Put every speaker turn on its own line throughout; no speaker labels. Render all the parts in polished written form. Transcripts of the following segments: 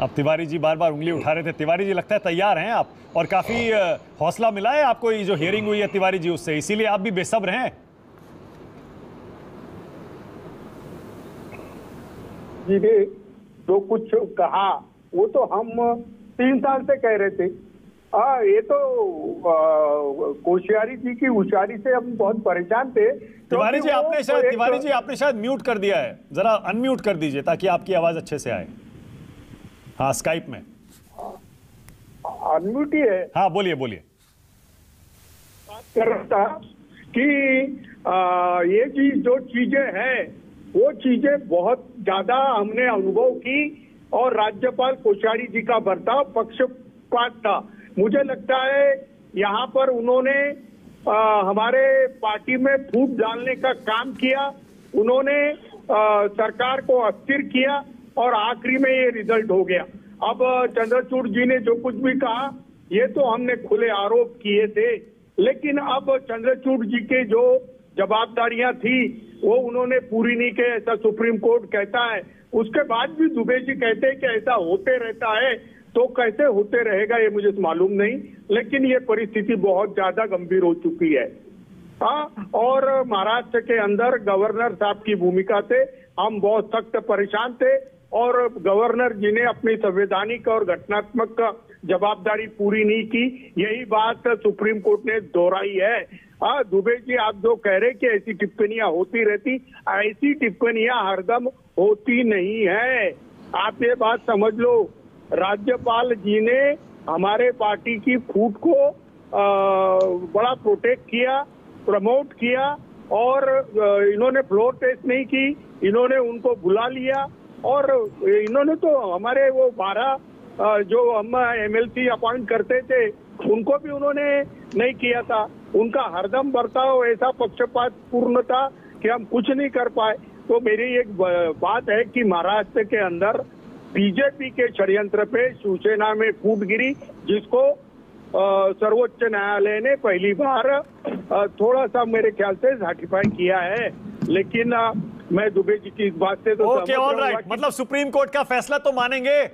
अब तिवारी जी बार बार उंगली उठा रहे थे। तिवारी जी लगता है तैयार हैं आप, और काफी हौसला मिला है आपको ये जो हियरिंग हुई है तिवारी जी उससे, इसीलिए आप भी बेसब्र हैं।
जी ने जो कुछ कहा वो तो हम 3 साल से कह रहे थे। ये तो कोश्यारी जी की होशियारी से हम बहुत परेशान थे।
तिवारी जी आपने शायद म्यूट कर दिया है, जरा अनम्यूट कर दीजिए ताकि आपकी आवाज अच्छे से आए। हाँ, स्काइप में
अनम्यूट ही है।
हाँ, बोलिए बोलिए।
बात कर रहा था कि ये चीज जो चीजें हैं वो चीजें बहुत ज्यादा हमने अनुभव की, और राज्यपाल कोश्यारी जी का बर्ताव पक्षपात था। मुझे लगता है यहाँ पर उन्होंने हमारे पार्टी में फूट डालने का काम किया। उन्होंने सरकार को अस्थिर किया और आखिरी में ये रिजल्ट हो गया। अब चंद्रचूड़ जी ने जो कुछ भी कहा ये तो हमने खुले आरोप किए थे, लेकिन अब चंद्रचूड़ जी के जो जवाबदारियां थी वो उन्होंने पूरी नहीं की, ऐसा सुप्रीम कोर्ट कहता है। उसके बाद भी दुबे जी कहते हैं कि ऐसा होते रहता है, तो कैसे होते रहेगा ये मुझे मालूम नहीं, लेकिन ये परिस्थिति बहुत ज्यादा गंभीर हो चुकी है। और महाराष्ट्र के अंदर गवर्नर साहब की भूमिका से हम बहुत सख्त परेशान थे, और गवर्नर जी ने अपनी संवैधानिक और घटनात्मक जवाबदारी पूरी नहीं की। यही बात सुप्रीम कोर्ट ने दोहराई है। दुबे जी, आप जो कह रहे कि ऐसी टिप्पणियां होती रहती, ऐसी टिप्पणियां हरदम होती नहीं है। आप ये बात समझ लो, राज्यपाल जी ने हमारे पार्टी की फूट को बड़ा प्रोटेक्ट किया, प्रमोट किया, और इन्होंने फ्लोर टेस्ट नहीं की, इन्होंने उनको बुला लिया, और इन्होंने तो हमारे वो 12 जो हम एमएलसी अपॉइंट करते थे उनको भी उन्होंने नहीं किया था। उनका हरदम बर्ताव ऐसा पक्षपात पूर्ण था कि हम कुछ नहीं कर पाए। तो मेरी एक बात है कि महाराष्ट्र के अंदर बीजेपी के षड्यंत्र पे शिवसेना में फूट गिरी, जिसको सर्वोच्च न्यायालय ने पहली बार थोड़ा सा मेरे ख्याल से सर्टिफाई किया है। लेकिन मैं दुबे जी की इस बात से तो
ओके, ऑलराइट, मतलब सुप्रीम कोर्ट का फैसला तो मानेंगे,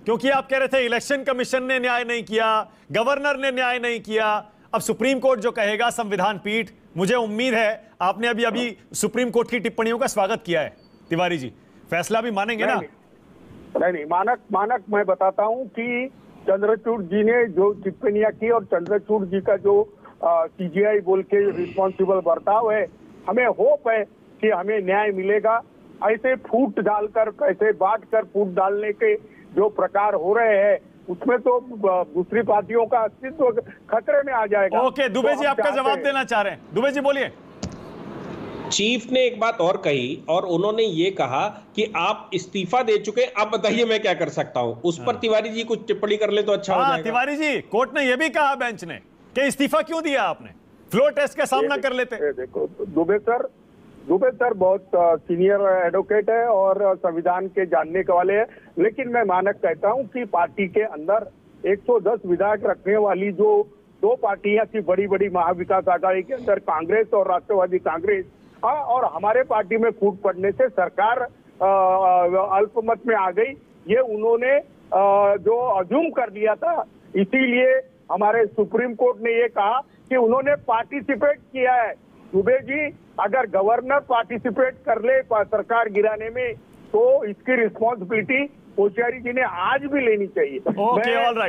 क्योंकि आप कह रहे थे इलेक्शन कमीशन ने न्याय नहीं किया, गवर्नर ने न्याय नहीं किया। अब सुप्रीम कोर्ट जो कहेगा, संविधान पीठ, मुझे उम्मीद है आपने अभी सुप्रीम कोर्ट की टिप्पणियों का स्वागत किया है तिवारी जी, फैसला भी मानेंगे ना?
नहीं, मानक मैं बताता हूं कि चंद्रचूड़ जी ने जो टिप्पणियां की, और चंद्रचूड़ जी का जो सीजीआई बोल के रिस्पॉन्सिबल बर्ताव है, हमें होप है कि हमें न्याय मिलेगा। ऐसे फूट डालकर, ऐसे बांट कर फूट डालने के जो प्रकार हो रहे हैं उसमें तो दूसरी पार्टियों का अस्तित्व खतरे में आ जाएगा।
ओके, दुबे जी आपका जवाब देना चाह रहे हैं, दुबे जी बोलिए।
चीफ ने एक बात और कही, और उन्होंने ये कहा कि आप इस्तीफा दे चुके, आप बताइए मैं क्या कर सकता हूं। उस पर तिवारी जी कुछ टिप्पणी कर ले तो अच्छा हो जाएगा।
तिवारी जी, कोर्ट ने यह भी कहा बेंच ने कि इस्तीफा क्यों दिया आपने, फ्लोर टेस्ट का सामना कर लेते।
देखो दुबे सर बहुत सीनियर एडवोकेट है और संविधान के जानने के वाले हैं, लेकिन मैं मानक कहता हूं कि पार्टी के अंदर 110 विधायक रखने वाली जो 2 पार्टियां थी बड़ी बड़ी महाविकास आघाड़ी के अंदर, कांग्रेस और राष्ट्रवादी कांग्रेस, और हमारे पार्टी में फूट पड़ने से सरकार अल्पमत में आ गई। ये उन्होंने जो अज्यूम कर लिया था, इसीलिए हमारे सुप्रीम कोर्ट ने ये कहा कि उन्होंने पार्टिसिपेट किया है। दुबे जी, अगर गवर्नर पार्टिसिपेट कर ले सरकार गिराने में, तो इसकी रिस्पॉन्सिबिलिटी कोश्यारी जी ने आज भी लेनी चाहिए।
Okay, alright.